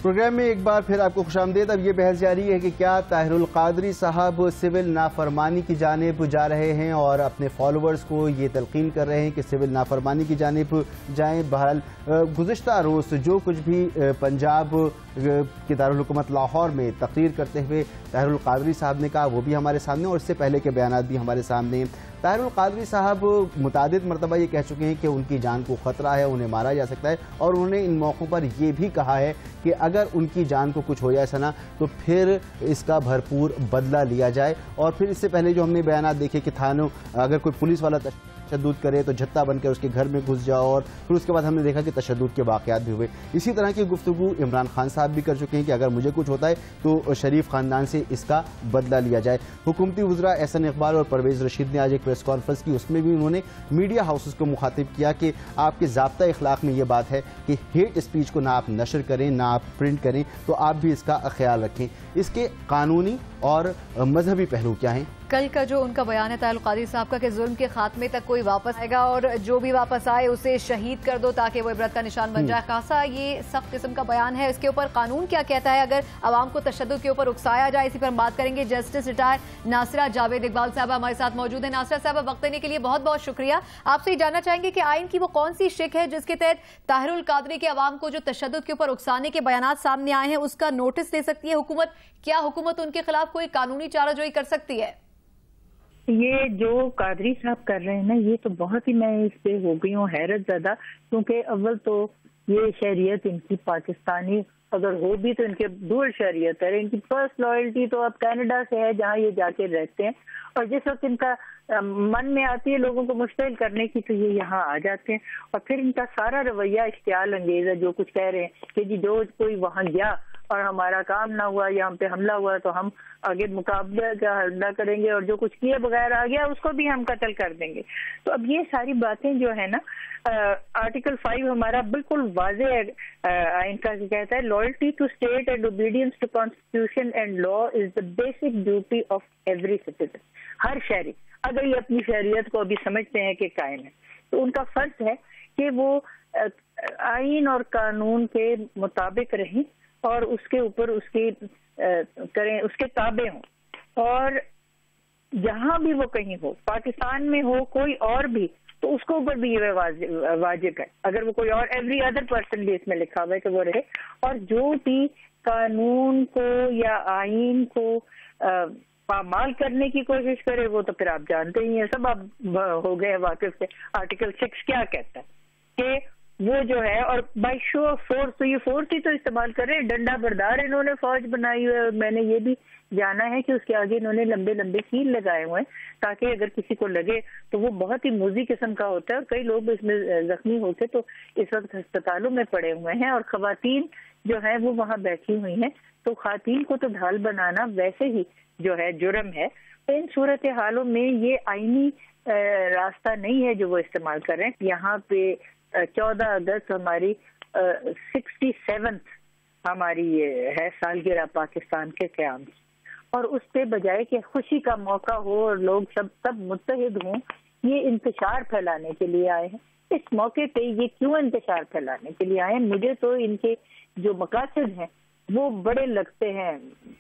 Programme میں ایک بار پھر آپ کو خوش آمدید۔ اب یہ بحث جاری ہے کہ کیا طاہر القادری صاحب سول نافرمانی کی جانب جا رہے ہیں اور اپنے فالوورز کو یہ تلقین کر رہے ہیں کہ سول نافرمانی کی جانب جائیں۔ بہرحال گزشتہ روز جو کچھ بھی پنجاب کے دارالحکومت لاہور میں تقریر کرتے ہوئے طاہر القادری صاحب نے کہا وہ بھی ہمارے سامنے، اور اس سے پہلے کے بیانات بھی ہمارے سامنے ہیں۔ طاہر القادری صاحب متعدد مرتبہ یہ کہہ چکے ہیں کہ ان کی جان کو خطرہ ہے، انہیں مارا جا سکتا ہے، اور انہوں نے ان موقعوں پر یہ بھی کہا ہے کہ اگر ان کی جان کو کچھ ہو جائے سنا تو پھر اس کا بھرپور بدلہ لیا جائے۔ اور پھر اس سے پہلے جو ہم نے بیانات دیکھے کہ تھانوں اگر کوئی پولیس والا تشدد کرے تو جھتا بن کر اس کے گھر میں گھس جاؤ، اور پھر اس کے بعد ہم نے دیکھا کہ تشدد کے واقعات بھی ہوئے۔ اسی طرح کی گفتگو عمران خان صاحب بھی کر چکے ہیں کہ اگر مجھے کچھ ہوتا ہے تو شریف خاندان سے اس کا بدلہ لیا جائے۔ حکومتی وزراء احسن اقبال اور پرویز رشید نے آج ایک پریس کانفرنس کی، اس میں بھی انہوں نے میڈیا ہاؤسز کو مخاطب کیا کہ آپ کے ضابطہ اخلاق میں یہ بات ہے کہ ہیٹ اسپیچ کو نہ آپ نشر کریں نہ آپ پرنٹ کریں، تو آپ بھی اس کا خیال رکھیں۔ اس کے قانونی اور مذہبی پہلو کیا ہیں؟ کل کا جو ان کا بیان ہے طاہر القادری صاحب کا کہ ظلم کے خاتمے تک کوئی واپس آئے گا اور جو بھی واپس آئے اسے شہید کر دو تاکہ وہ عبرت کا نشان بن جائے، خاصا یہ سخت قسم کا بیان ہے۔ اس کے اوپر قانون کیا کہتا ہے اگر عوام کو تشدد کے اوپر اکسایا جائے؟ اسی پر ہم بات کریں گے۔ جسٹس ریٹائر ناصرہ جاوید اقبال صاحبہ ہمارے ساتھ موجود ہیں۔ ناصرہ صاحبہ، وقت دینے کے لیے بہت بہت شکریہ۔ آپ سے یہ جاننا چاہیں گے کہ آئین کی وہ کون سی شق ہے جس کے تحت طاہر القادری کے عوام کو جو تشدد کے اوپر اکسانے کے بیانات سامنے آئے ہیں اس کا نوٹس لے سکتی ہے حکومت؟ کیا حکومت ان کے خلاف کوئی قانونی چارہ جوئی کر سکتی ہے؟ یہ جو قادری صاحب کر رہے ہیں نا، یہ تو بہت ہی میں اس پہ ہو گئی ہوں حیرت زدہ، کیونکہ اول تو یہ شہریت ان کی پاکستانی اگر ہو بھی تو ان کے ڈوئل شہریت ہے، ان کی فرسٹ لائلٹی تو اب کینیڈا سے ہے جہاں یہ جا کے رہتے ہیں، اور جس وقت ان کا من میں آتی ہے لوگوں کو مشتعل کرنے کی تو یہ یہاں آ جاتے ہیں، اور پھر ان کا سارا رویہ اشتعال انگیز ہے۔ جو کچھ کہہ رہے ہیں کہ جی جو کوئی وہاں گیا اور ہمارا کام نہ ہوا یا ہم پہ حملہ ہوا تو ہم آگے مقابلہ کا حملہ کریں گے، اور جو کچھ کیے بغیر آ گیا اس کو بھی ہم قتل کر دیں گے۔ تو اب یہ ساری باتیں جو ہے نا، آرٹیکل 5 ہمارا بالکل واضح آئین کا کہتا ہے loyalty to state and obedience to constitution and law is the basic duty of every citizen. ہر شہری اگر یہ اپنی شہریت کو ابھی سمجھتے ہیں کہ قائم ہے تو ان کا فرض ہے کہ وہ آئین اور قانون کے مطابق رہیں اور اس کے اوپر اس کی کریں، اس کے تابع ہوں، اور جہاں بھی وہ کہیں ہو، پاکستان میں ہو کوئی اور بھی، تو اس کو اوپر بھی یہ واجب ہے اگر وہ کوئی اور ایوری ادر پرسن بھی اس میں لکھا ہوا ہے کہ وہ رہے، اور جو بھی قانون کو یا آئین کو پامال کرنے کی کوشش کرے وہ تو پھر آپ جانتے ہی ہیں، سب آپ ہو گئے واقف سے آرٹیکل 6 کیا کہتا ہے کہ وہ جو ہے، اور بائی شو آف فورس، تو یہ فورس ہی تو استعمال کر رہے ہیں، ڈنڈا بردار انہوں نے فوج بنائی ہوئی ہے، اور میں نے یہ بھی جانا ہے کہ اس کے آگے انہوں نے لمبے لمبے کیل لگائے ہوئے ہیں تاکہ اگر کسی کو لگے تو وہ بہت ہی موذی قسم کا ہوتا ہے، اور کئی لوگ اس میں زخمی ہو کے تو اس وقت ہسپتالوں میں پڑے ہوئے ہیں، اور خواتین جو ہیں وہ وہاں بیٹھی ہوئی ہیں، تو خواتین کو تو ڈھال بنانا ویسے ہی جو ہے جرم ہے۔ ان صورتحالوں میں یہ آئینی راستہ نہیں ہے جو وہ استعمال کر رہے ہیں۔ یہاں پہ 14 اگست ہماری 67 ہماری ہے سالگرہ پاکستان کے قیام کی، اور اس پہ بجائے کہ خوشی کا موقع ہو اور لوگ سب متحد ہوں، یہ انتشار پھیلانے کے لیے آئے ہیں۔ اس موقع پہ یہ کیوں انتشار پھیلانے کے لیے آئے ہیں؟ مجھے تو ان کے جو مقاصد ہیں وہ بڑے لگتے ہیں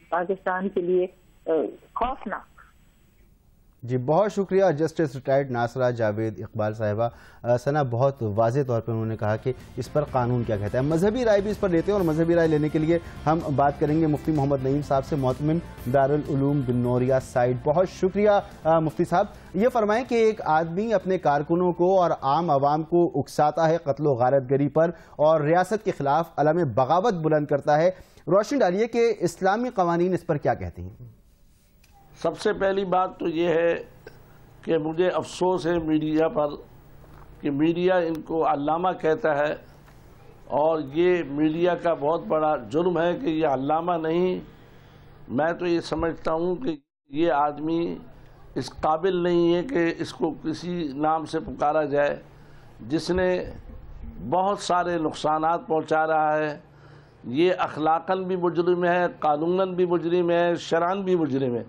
پاکستان کے لیے خوفناک۔ جی بہت شکریہ جسٹس ریٹائرڈ ناصرہ جاوید اقبال صاحبہ۔ ثنا، بہت واضح طور پر انہوں نے کہا کہ اس پر قانون کیا کہتا ہے۔ مذہبی رائے بھی اس پر لیتے ہیں، اور مذہبی رائے لینے کے لیے ہم بات کریں گے مفتی محمد نعیم صاحب سے، معتمم دارالعلوم بنوریا سائٹ۔ بہت شکریہ مفتی صاحب۔ یہ فرمائیں کہ ایک آدمی اپنے کارکنوں کو اور عام عوام کو اکساتا ہے قتل و غارت گری پر، اور ریاست کے خلاف علم بغاوت بلند کرتا ہے، روشنی ڈالیے کہ اسلامی قوانین اس پر کیا کہتے ہیں؟ سب سے پہلی بات تو یہ ہے کہ مجھے افسوس ہے میڈیا پر کہ میڈیا ان کو علامہ کہتا ہے، اور یہ میڈیا کا بہت بڑا جرم ہے کہ یہ علامہ نہیں، میں تو یہ سمجھتا ہوں کہ یہ آدمی اس قابل نہیں ہے کہ اس کو کسی نام سے پکارا جائے، جس نے بہت سارے نقصانات پہنچا رہا ہے۔ یہ اخلاقاً بھی مجرم ہے، قانوناً بھی مجرم ہے، شرعاً بھی مجرم ہے،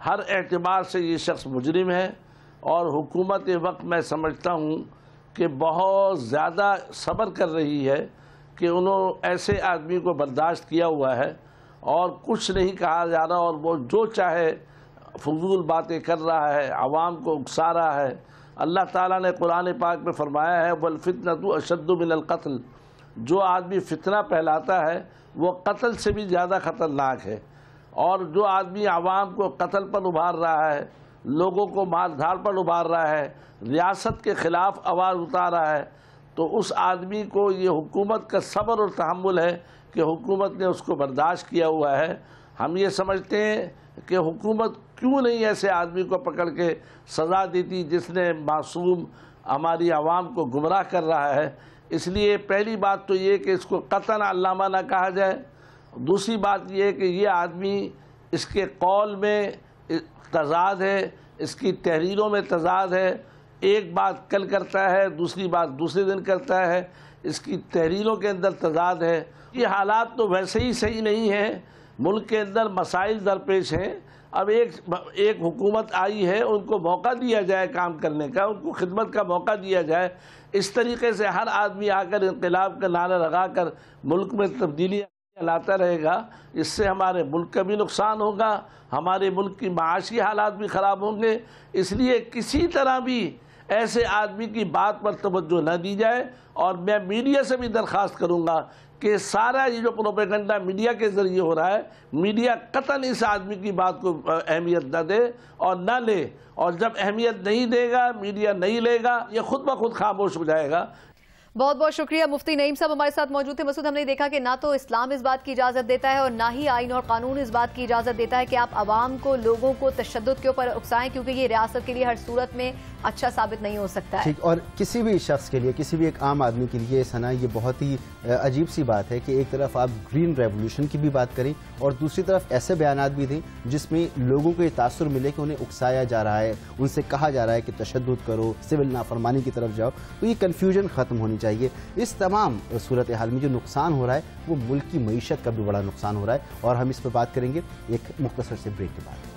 ہر اعتبار سے یہ شخص مجرم ہے، اور حکومت وقت میں سمجھتا ہوں کہ بہت زیادہ صبر کر رہی ہے کہ انہوں ایسے آدمی کو برداشت کیا ہوا ہے اور کچھ نہیں کہا جا رہا، اور وہ جو چاہے فضول باتیں کر رہا ہے، عوام کو اکسا رہا ہے۔ اللہ تعالیٰ نے قرآن پاک میں فرمایا ہے وَالْفِتْنَةُ أَشَدُّ مِنَ الْقَتْلِ، جو آدمی فتنہ پھیلاتا ہے وہ قتل سے بھی زیادہ خطرناک ہے، اور جو آدمی عوام کو قتل پر ابھار رہا ہے، لوگوں کو مار دھاڑ پر ابھار رہا ہے، ریاست کے خلاف آواز اٹھا رہا ہے، تو اس آدمی کو یہ حکومت کا صبر اور تحمل ہے کہ حکومت نے اس کو برداشت کیا ہوا ہے۔ ہم یہ سمجھتے ہیں کہ حکومت کیوں نہیں ایسے آدمی کو پکڑ کے سزا دیتی جس نے معصوم ہماری عوام کو گمراہ کر رہا ہے۔ اس لیے پہلی بات تو یہ کہ اس کو قطعاً علامہ نہ کہا جائے، دوسری بات یہ کہ یہ آدمی اس کے قول میں تضاد ہے، اس کی تحریروں میں تضاد ہے، ایک بات کل کرتا ہے دوسری بات دوسرے دن کرتا ہے، اس کی تحریروں کے اندر تضاد ہے۔ یہ حالات تو ویسے ہی صحیح نہیں ہیں، ملک کے اندر مسائل درپیش ہیں۔ اب ایک حکومت آئی ہے، ان کو موقع دیا جائے کام کرنے کا، ان کو خدمت کا موقع دیا جائے۔ اس طریقے سے ہر آدمی آ کر انقلاب کا نعرہ لگا کر ملک میں تبدیلی لاتا رہے گا، اس سے ہمارے ملک کا بھی نقصان ہوگا، ہمارے ملک کی معاشی حالات بھی خراب ہوں گے۔ اس لیے کسی طرح بھی ایسے آدمی کی بات پر توجہ نہ دی جائے، اور میں میڈیا سے بھی درخواست کروں گا کہ سارا یہ جو پروپیگنڈا میڈیا کے ذریعے ہو رہا ہے، میڈیا قطعاً اس آدمی کی بات کو اہمیت نہ دے اور نہ لے، اور جب اہمیت نہیں دے گا، میڈیا نہیں لے گا، یہ خود بخود خاموش ہو جائے گا۔ بہت بہت شکریہ مفتی نعیم صاحب ہمارے ساتھ موجود تھے۔ مسعود، ہم نے دیکھا کہ نہ تو اسلام اس بات کی اجازت دیتا ہے اور نہ ہی آئین اور قانون اس بات کی اجازت دیتا ہے کہ آپ عوام کو، لوگوں کو تشدد کے اوپر اکسائیں، کیونکہ یہ ریاست کے لیے ہر صورت میں اچھا ثابت نہیں ہو سکتا ہے۔ ٹھیک، اور کسی بھی شخص کے لیے، کسی بھی ایک عام آدمی کے لیے ثنا، یہ بہت ہی عجیب سی بات ہے کہ ایک طرف آپ گرین ریولوشن کی بھی بات کریں اور دوسری طرف ایسے بیانات بھی دیں جس میں لوگوں کو یہ تاثر ملے کہ انہیں اکسایا جا رہا ہے، ان سے کہا جا رہا ہے کہ تشدد کرو، سول نافرمانی کی طرف جاؤ۔ تو یہ کنفیوژن ختم ہونی چاہیے۔ اس تمام صورتحال میں جو نقصان ہو رہا ہے وہ ملک کی معیشت کا بھی بڑا نقصان ہو رہا ہے، اور ہم اس پہ بات کریں گے ایک مختصر سے بریک کے بعد۔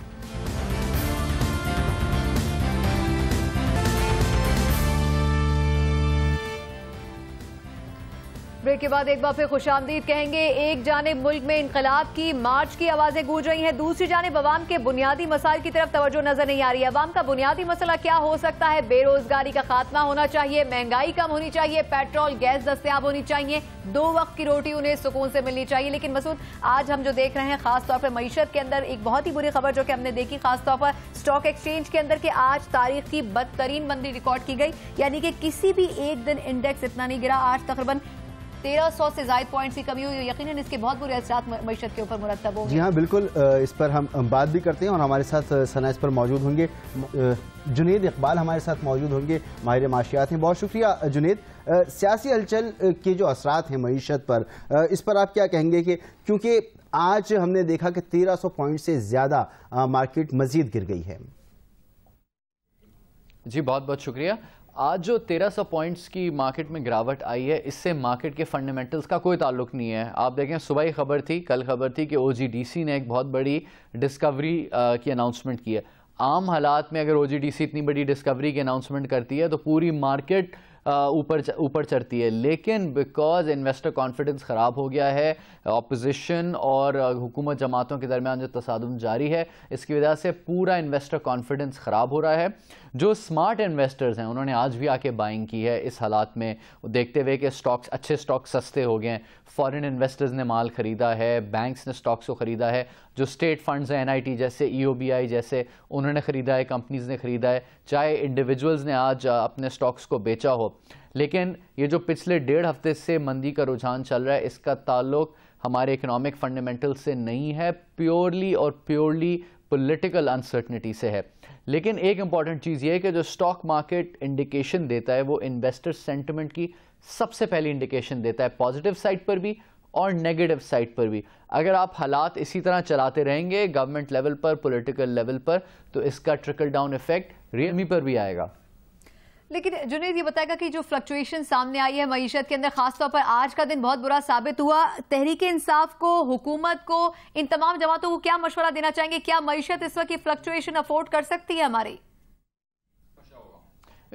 بریک کے بعد ایک بار پھر خوش آمدید کہیں گے۔ ایک جانب ملک میں انقلاب کی، مارچ کی آوازیں گونج رہی ہیں، دوسری جانب عوام کے بنیادی مسائل کی طرف توجہ نظر نہیں آ رہی ہے۔ عوام کا بنیادی مسئلہ کیا ہو سکتا ہے؟ بے روزگاری کا خاتمہ ہونا چاہیے، مہنگائی کم ہونی چاہیے، پیٹرول گیس دستیاب ہونی چاہیے، 2 وقت کی روٹی انہیں سکون سے ملنی چاہیے۔ لیکن مسعود، آج ہم جو دیکھ رہے ہیں خاص طور پر معیشت کے اندر ایک بہت ہی بری خبر جو کہ ہم نے دیکھی خاص طور پر اسٹاک ایکسچینج کے اندر، کہ آج تاریخ کی بدترین مندی ریکارڈ کی گئی، یعنی کہ کسی بھی ایک دن انڈیکس اتنا نہیں گرا۔ آج تقریباً 1300 سے زائد پوائنٹس کی کمی ہوئی، یقیناً اس کے بہت برے اثرات معیشت کے اوپر مرتب ہوں گے۔ جی ہاں بالکل، اس پر ہم بات بھی کرتے ہیں اور ہمارے ساتھ ثنا اس پر موجود ہوں گے۔ جنید اقبال ہمارے ساتھ موجود ہوں گے، ماہر معاشیات ہیں۔ بہت شکریہ جنید۔ سیاسی ہلچل کے جو اثرات ہیں معیشت پر، اس پر آپ کیا کہیں گے؟ کہ کیونکہ آج ہم نے دیکھا کہ 1300 پوائنٹ سے زیادہ مارکیٹ مزید گر گئی ہے۔ جی بہت بہت شکریہ۔ آج جو 1300 پوائنٹس کی مارکیٹ میں گراوٹ آئی ہے، اس سے مارکیٹ کے فنڈامنٹلز کا کوئی تعلق نہیں ہے۔ آپ دیکھیں صبح ہی خبر تھی، کل خبر تھی کہ OGDC نے ایک بہت بڑی ڈسکوری کی اناؤنسمنٹ کی ہے۔ عام حالات میں اگر OGDC اتنی بڑی ڈسکوری کی اناؤنسمنٹ کرتی ہے تو پوری مارکیٹ اوپر چڑھتی ہے، لیکن بیکاز انویسٹر کانفیڈنس خراب ہو گیا ہے، اپوزیشن اور حکومت جماعتوں کے درمیان جو تصادم جاری ہے، اس کی وجہ سے پورا انویسٹر کانفیڈنس خراب ہو رہا ہے۔ جو سمارٹ انویسٹرز ہیں انہوں نے آج بھی آ کے بائنگ کی ہے اس حالات میں، دیکھتے ہوئے کہ اچھے سٹاک سستے ہو گئے ہیں۔ فورن انویسٹرز نے مال خریدا ہے، بینکس نے سٹاکس کو خریدا ہے، جو اسٹیٹ فنڈز ہیں NIT جیسے، EOBI جیسے، انہوں نے خریدا ہے، کمپنیز نے خریدا ہے، چاہے انڈیویجولز نے آج اپنے سٹاکس کو بیچا ہو۔ لیکن یہ جو پچھلے 1.5 ہفتے سے مندی کا رجحان چل رہا ہے، اس کا تعلق ہمارے اکنامک فنڈامنٹل سے نہیں ہے، پیورلی پولیٹیکل انسرٹنٹی سے ہے۔ لیکن ایک امپورٹنٹ چیز یہ ہے کہ جو سٹاک مارکیٹ انڈیکیشن دیتا ہے وہ انویسٹر سینٹیمنٹ کی سب سے پہلی انڈیکیشن دیتا ہے، پازیٹیو سائڈ پر بھی اور نیگیٹو سائڈ پر بھی۔ اگر آپ حالات اسی طرح چلاتے رہیں گے گورنمنٹ لیول پر، پولیٹیکل لیول پر، تو اس کا ٹرکل ڈاؤن ایفیکٹ ریئلمی پر بھی آئے گا۔ لیکن جنید یہ بتائے گا کہ جو فلکچویشن سامنے آئی ہے معیشت کے اندر، خاص طور پر آج کا دن بہت برا ثابت ہوا، تحریک انصاف کو، حکومت کو، ان تمام جماعتوں کو کیا مشورہ دینا چاہیں گے؟ کیا معیشت اس وقت کی فلکچویشن افورڈ کر سکتی ہے ہماری؟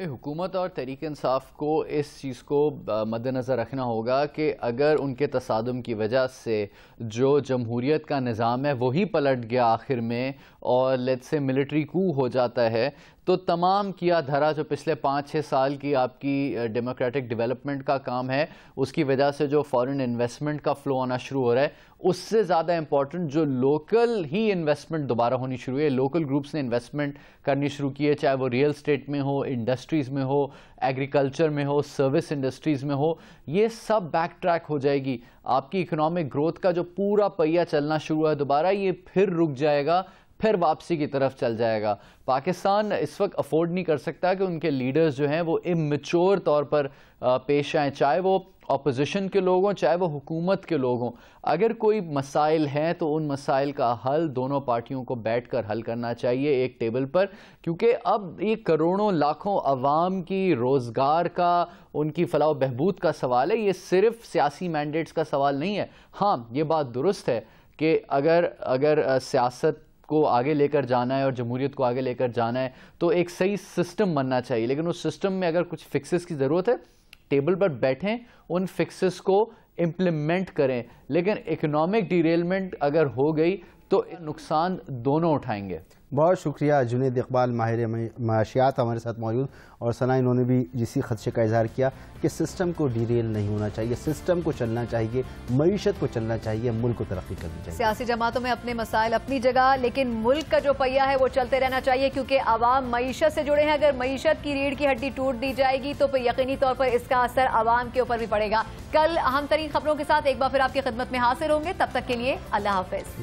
حکومت اور تحریک انصاف کو اس چیز کو مد نظر رکھنا ہوگا کہ اگر ان کے تصادم کی وجہ سے جو جمہوریت کا نظام ہے وہی پلٹ گیا آخر میں اور لیٹ سے ملٹری کو ہو جاتا ہے تو تمام کیا دھرا جو پچھلے 5-6 سال کی آپ کی ڈیموکریٹک ڈیولپمنٹ کا کام ہے اس کی وجہ سے جو فارن انویسٹمنٹ کا فلو آنا شروع ہو رہا ہے اس سے زیادہ امپورٹنٹ جو لوکل ہی انویسٹمنٹ دوبارہ ہونی شروع ہے. لوکل گروپس نے انویسٹمنٹ کرنی شروع کی ہے, چاہے وہ ریئل اسٹیٹ میں ہو, انڈسٹریز میں ہو, ایگریکلچر میں ہو, سروس انڈسٹریز میں ہو. یہ سب بیک ٹریک ہو جائے گی. آپ کی اکنامک گروتھ کا جو پورا پہیہ چلنا شروع ہے دوبارہ یہ پھر رک جائے گا, پھر واپسی کی طرف چل جائے گا. پاکستان اس وقت افورڈ نہیں کر سکتا کہ ان کے لیڈرز جو ہیں وہ اممیچور طور پر پیش آئیں, چاہے وہ اپوزیشن کے لوگ ہوں چاہے وہ حکومت کے لوگ ہوں. اگر کوئی مسائل ہیں تو ان مسائل کا حل دونوں پارٹیوں کو بیٹھ کر حل کرنا چاہیے ایک ٹیبل پر, کیونکہ اب یہ کروڑوں لاکھوں عوام کی روزگار کا, ان کی فلاح و بہبود کا سوال ہے. یہ صرف سیاسی مینڈیٹس کا سوال نہیں ہے. ہاں یہ بات درست ہے کہ اگر سیاست کو آگے لے کر جانا ہے اور جمہوریت کو آگے لے کر جانا ہے تو ایک صحیح سسٹم بننا چاہیے, لیکن اس سسٹم میں اگر کچھ فکسز کی ضرورت ہے ٹیبل پر بیٹھیں, ان فکسز کو امپلیمنٹ کریں. لیکن اکنامک ڈیریلمنٹ اگر ہو گئی تو نقصان دونوں اٹھائیں گے. بہت شکریہ جنید اقبال, ماہر معاشیات ہمارے ساتھ موجود, اور ثنا انہوں نے بھی اسی خدشے کا اظہار کیا کہ سسٹم کو ڈیریل نہیں ہونا چاہیے, سسٹم کو چلنا چاہیے, معیشت کو چلنا چاہیے, ملک کو ترقی کرنی چاہیے. سیاسی جماعتوں میں اپنے مسائل اپنی جگہ, لیکن ملک کا جو پہیہ ہے وہ چلتے رہنا چاہیے کیونکہ عوام معیشت سے جڑے ہیں. اگر معیشت کی ریڑھ کی ہڈی ٹوٹ دی جائے گی تو پھر یقینی طور پر اس کا اثر عوام کے اوپر بھی پڑے گا. کل اہم ترین خبروں کے ساتھ ایک بار پھر آپ کی خدمت میں حاضر ہوں گے, تب تک کے لیے اللہ حافظ.